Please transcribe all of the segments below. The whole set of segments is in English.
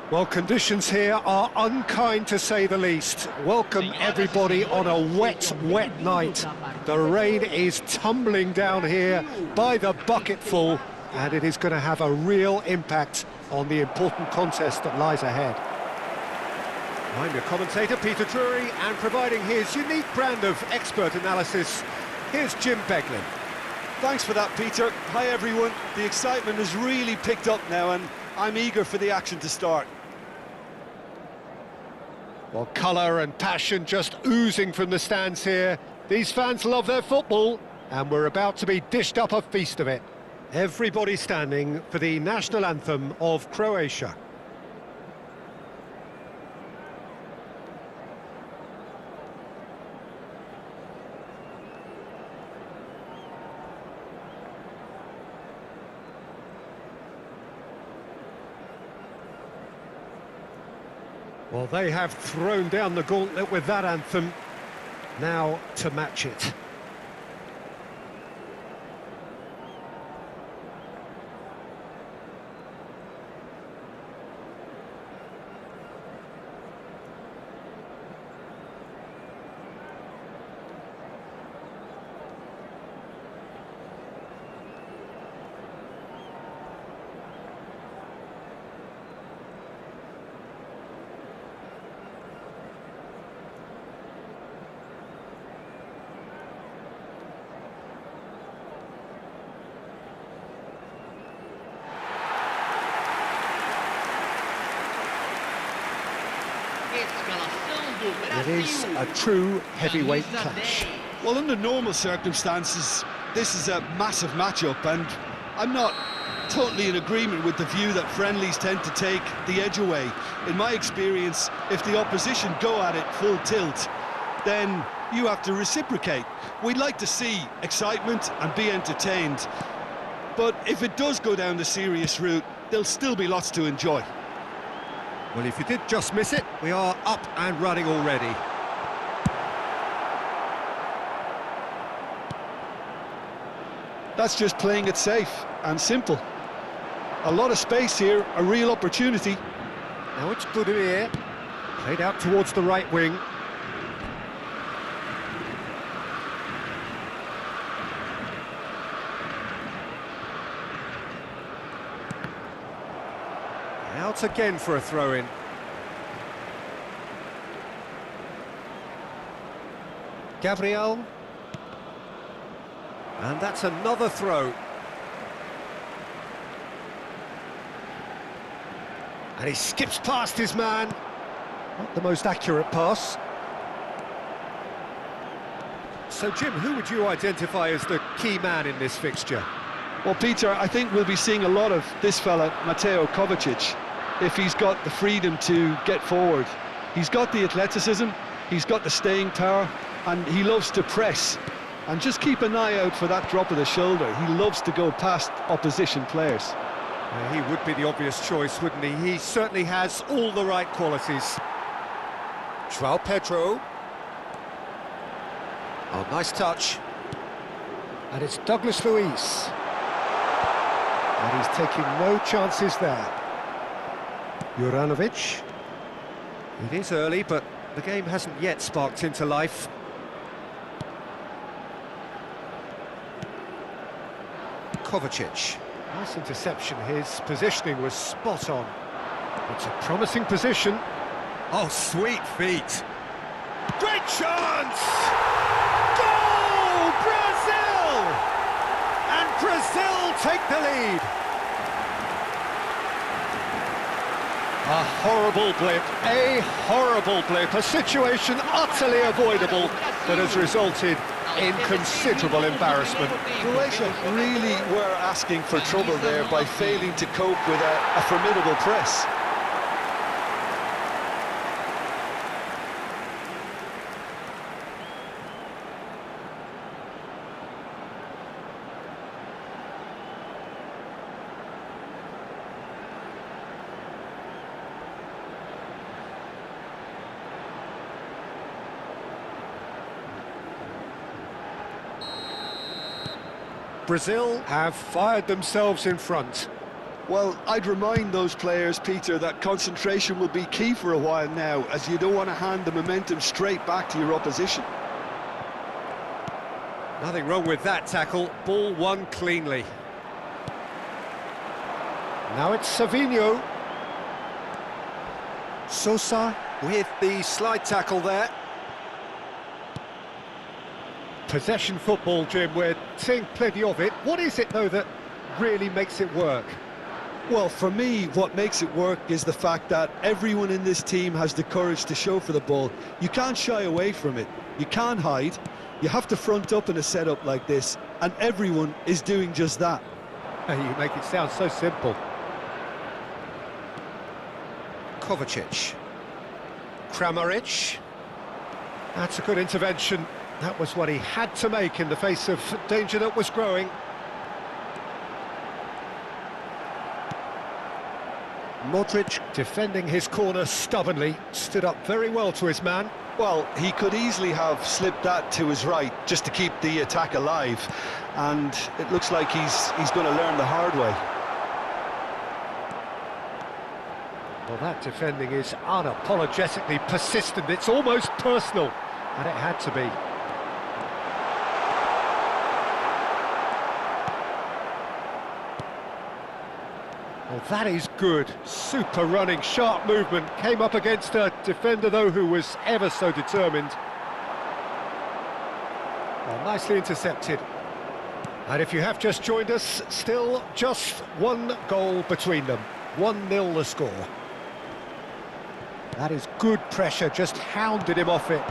Well, conditions here are unkind to say the least. Welcome everybody on a wet, wet night. The rain is tumbling down here by the bucketful, and it is going to have a real impact on the important contest that lies ahead. I'm your commentator, Peter Drury, and providing his unique brand of expert analysis, here's Jim Beglin. Thanks for that, Peter. Hi, everyone. The excitement has really picked up now, and I'm eager for the action to start. Well, colour and passion just oozing from the stands here. These fans love their football, and we're about to be dished up a feast of it. Everybody standing for the national anthem of Croatia. Well, they have thrown down the gauntlet with that anthem. Now to match it. It is a true heavyweight clash. Well, under normal circumstances, this is a massive matchup, and I'm not totally in agreement with the view that friendlies tend to take the edge away. In my experience, if the opposition go at it full tilt, then you have to reciprocate. We'd like to see excitement and be entertained, but if it does go down the serious route, there'll still be lots to enjoy. Well, if you did just miss it, we are up and running already. That's just playing it safe and simple. A lot of space here, a real opportunity. Now it's Budimir, played out towards the right wing. Out again for a throw-in. Gabriel. And that's another throw. And he skips past his man. Not the most accurate pass. So, Jim, who would you identify as the key man in this fixture? Well, Peter, I think we'll be seeing a lot of this fella, Mateo Kovacic, if he's got the freedom to get forward. He's got the athleticism, he's got the staying power, and he loves to press. And just keep an eye out for that drop of the shoulder. He loves to go past opposition players. He would be the obvious choice, wouldn't he? He certainly has all the right qualities. João Pedro. Oh, nice touch. And it's Douglas Luiz. And he's taking no chances there. Juranovic. It is early, but the game hasn't yet sparked into life. Kovacic. Nice interception. His positioning was spot on. It's a promising position. Oh, sweet feet. Great chance! Goal! Brazil! And Brazil take the lead. A horrible blip, a situation utterly avoidable that has resulted in considerable embarrassment. Croatia really were asking for trouble there by failing to cope with a formidable press. Brazil have fired themselves in front. Well, I'd remind those players, Peter, that concentration will be key for a while now, as you don't want to hand the momentum straight back to your opposition. Nothing wrong with that tackle. Ball won cleanly. Now it's Savinho. Sosa with the slide tackle there. Possession football, Jim, we're seeing plenty of it. What is it, though, that really makes it work? Well, for me, what makes it work is the fact that everyone in this team has the courage to show for the ball. You can't shy away from it. You can't hide. You have to front up in a setup like this, and everyone is doing just that. You make it sound so simple. Kovacic. Kramaric. That's a good intervention. That was what he had to make in the face of danger that was growing. Modric defending his corner stubbornly, stood up very well to his man. Well, he could easily have slipped that to his right just to keep the attack alive, and it looks like he's going to learn the hard way. Well, that defending is unapologetically persistent. It's almost personal, and it had to be. Well, that is good. Super running, sharp movement. Came up against a defender, though, who was ever so determined. Well, nicely intercepted. And if you have just joined us, still just one goal between them. 1-0 the score. That is good pressure, just hounded him off it.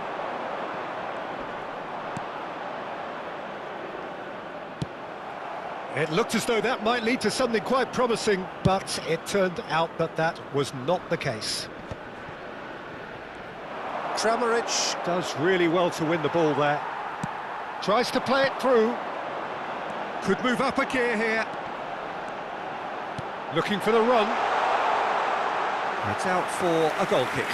It looked as though that might lead to something quite promising, but it turned out that that was not the case. Kramaric does really well to win the ball there. Tries to play it through. Could move up a gear here. Looking for the run. It's out for a goal kick.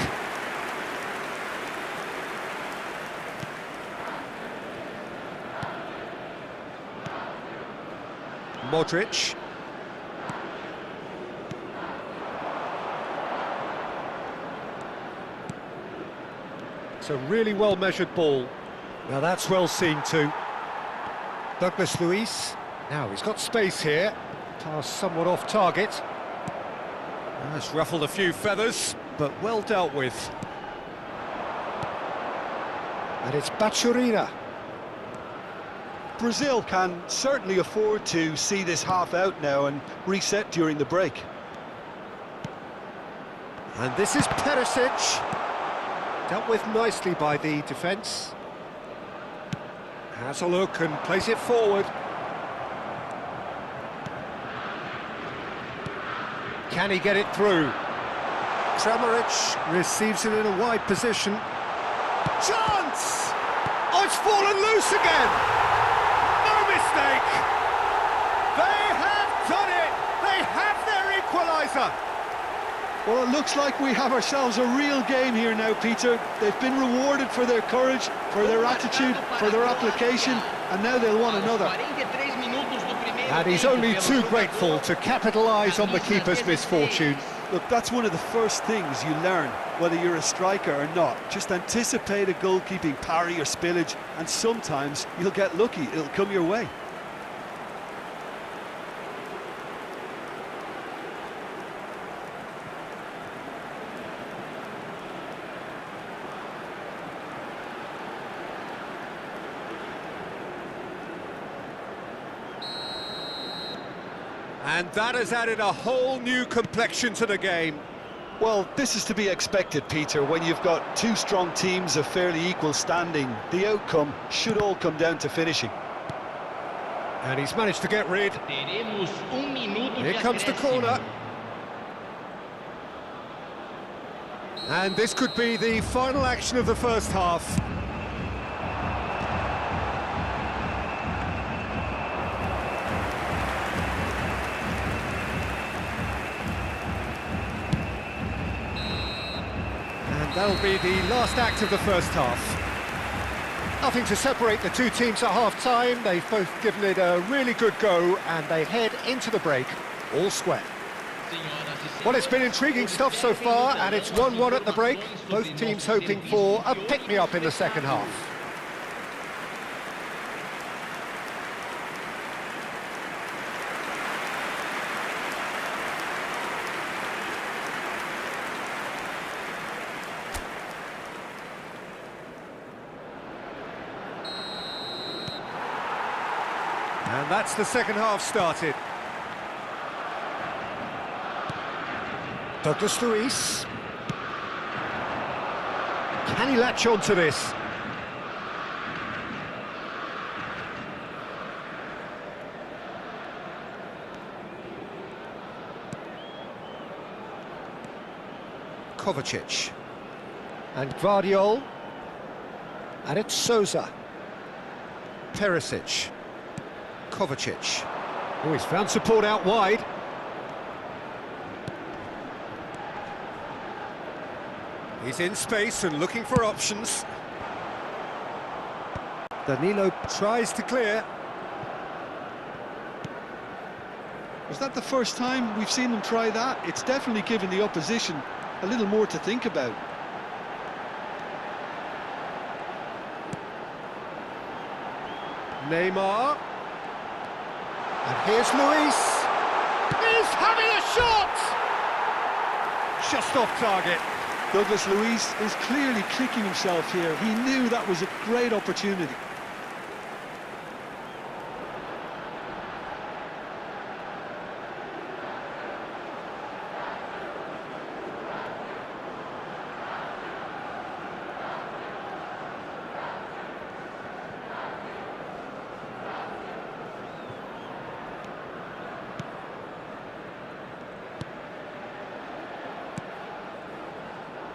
Modric. It's a really well-measured ball. Now that's well seen too. Douglas Luiz. Now he's got space here. Pass somewhat off target. That's ruffled a few feathers, but well dealt with. And it's Bachurina. Brazil can certainly afford to see this half out now and reset during the break. And this is Perisic. Dealt with nicely by the defence. Has a look and plays it forward. Can he get it through? Kramaric receives it in a wide position. Chance! Oh, it's fallen loose again! Mistake. They have done it. They have their equaliser. Well, it looks like we have ourselves a real game here now, Peter. They've been rewarded for their courage, for their attitude, for their application, and now they'll want another. And he's only too grateful to capitalise on the keeper's misfortune. Look, that's one of the first things you learn, whether you're a striker or not. Just anticipate a goalkeeping parry or spillage, and sometimes you'll get lucky, it'll come your way. And that has added a whole new complexion to the game. Well, this is to be expected, Peter, when you've got two strong teams of fairly equal standing. The outcome should all come down to finishing. And he's managed to get rid. Here comes the corner. And this could be the final action of the first half. That'll be the last act of the first half. Nothing to separate the two teams at half-time. They've both given it a really good go, and they head into the break all square. Well, it's been intriguing stuff so far, and it's 1-1 at the break. Both teams hoping for a pick-me-up in the second half. And that's the second half started. Douglas Luiz. Can he latch on to this? Kovacic. And Gvardiol. And it's Souza. Perisic. Kovacic. Oh, he's found support out wide. He's in space and looking for options. Danilo tries to clear. Was that the first time we've seen them try that? It's definitely given the opposition a little more to think about. Neymar. And here's Luis. He's having a shot! Just off target. Douglas Luiz is clearly kicking himself here. He knew that was a great opportunity.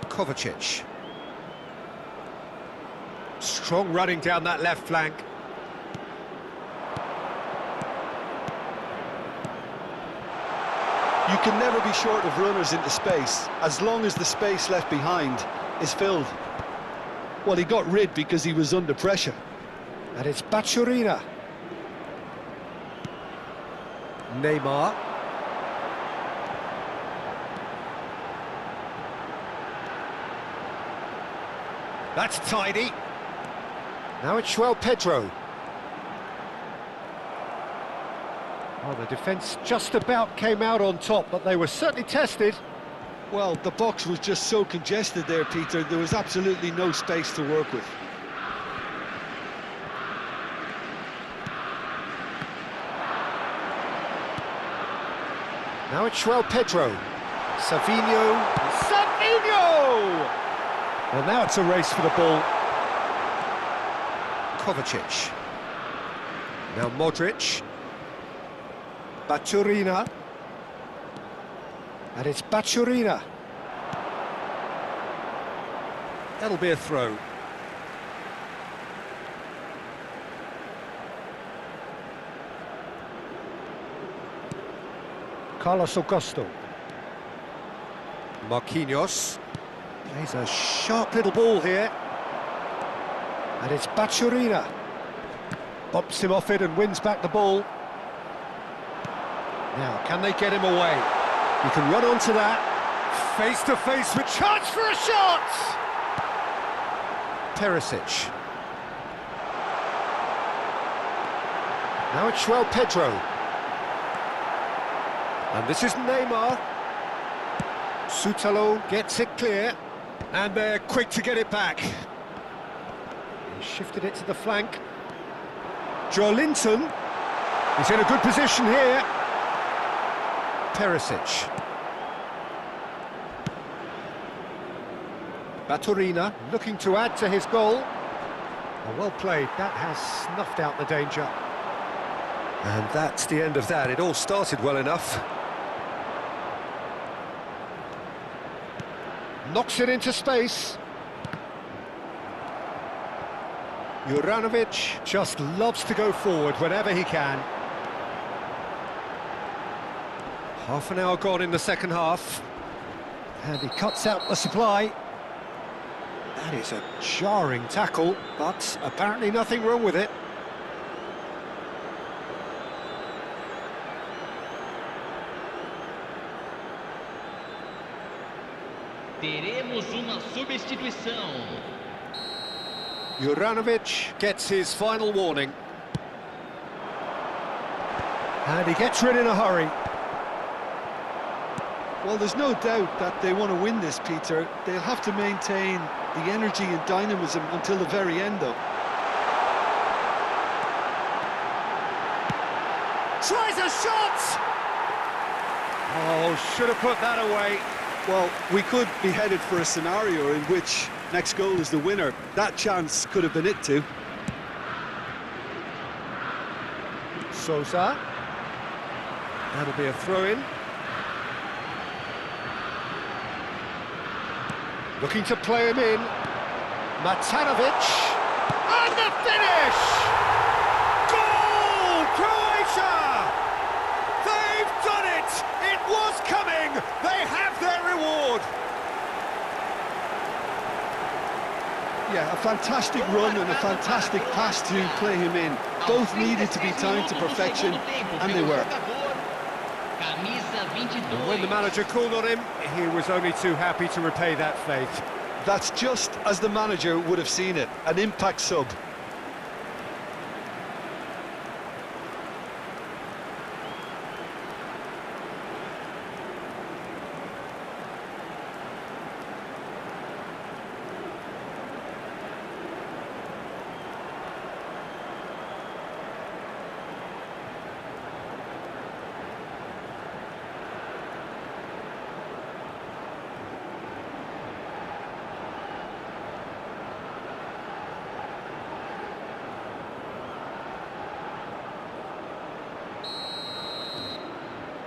Kovacic. Strong running down that left flank. You can never be short of runners into space, as long as the space left behind is filled. Well, he got rid because he was under pressure. And it's Bacciorina. Neymar. That's tidy. Now it's João Pedro. Oh, the defence just about came out on top, but they were certainly tested. Well, the box was just so congested there, Peter. There was absolutely no space to work with. Now it's João Pedro. Savinho. Savinho! Well, now it's a race for the ball. Kovacic. Now Modric. Bacciorina. And it's Bacciorina. That'll be a throw. Carlos Augusto. Marquinhos. Plays a sharp little ball here. And it's Bacciorina. Bumps him off it and wins back the ball. Now, can they get him away? He can run onto that. Face to face with chance for a shot! Perisic. Now it's João Pedro. And this is Neymar. Sutalo gets it clear. And they're quick to get it back. He shifted it to the flank. Joelinton. He's in a good position here. Perisic. Bacciorina looking to add to his goal. Well played, that has snuffed out the danger. And that's the end of that. It all started well enough. Knocks it into space. Juranovic just loves to go forward whenever he can. Half an hour gone in the second half. And he cuts out the supply. That is a jarring tackle, but apparently nothing wrong with it. Teremos uma substituição. Juranovic gets his final warning. And he gets rid in a hurry. Well, there's no doubt that they want to win this, Peter. They'll have to maintain the energy and dynamism until the very end, though. Tries a shot! Oh, should have put that away. Well, we could be headed for a scenario in which next goal is the winner. That chance could have been it too. Sosa. That'll be a throw-in. Looking to play him in. Matanovic. And the finish! Goal! Croatia! They've done it! It was coming! They have their reward! Yeah, a fantastic run and a fantastic pass to play him in. Both needed to be timed to perfection, and they were. And when the manager called on him, he was only too happy to repay that faith. That's just as the manager would have seen it, an impact sub.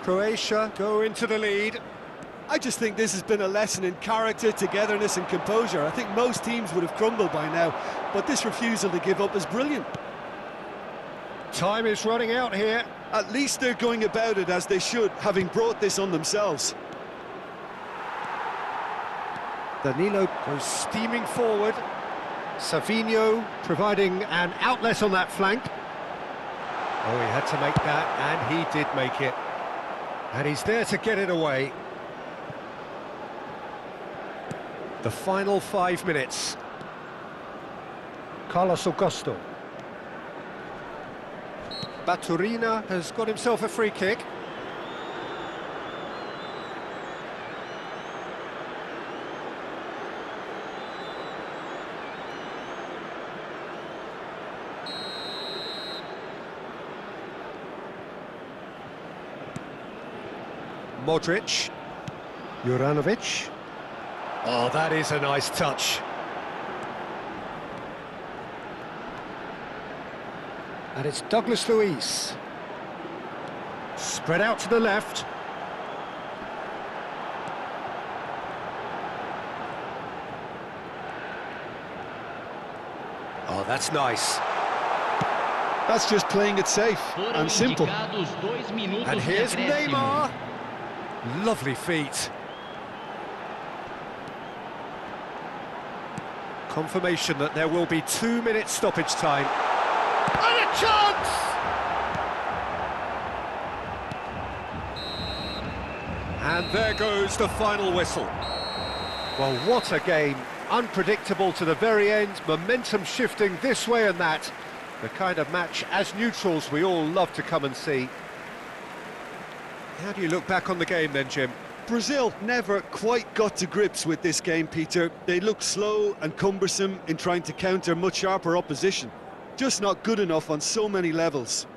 Croatia go into the lead. I just think this has been a lesson in character, togetherness and composure. I think most teams would have crumbled by now, but this refusal to give up is brilliant. Time is running out here. At least they're going about it as they should, having brought this on themselves. Danilo goes steaming forward. Savinho providing an outlet on that flank. Oh, he had to make that, and he did make it. And he's there to get it away. The final 5 minutes. Carlos Augusto. Baturina has got himself a free kick. Modric. Juranovic. Oh, that is a nice touch. And it's Douglas Luiz. Spread out to the left. Oh, that's nice. That's just playing it safe and simple. And here's Neymar. Lovely feet. Confirmation that there will be 2 minutes stoppage time. And a chance! And there goes the final whistle. Well, what a game. Unpredictable to the very end, momentum shifting this way and that. The kind of match, as neutrals, we all love to come and see. How do you look back on the game then, Jim? Brazil never quite got to grips with this game, Peter. They looked slow and cumbersome in trying to counter much sharper opposition. Just not good enough on so many levels.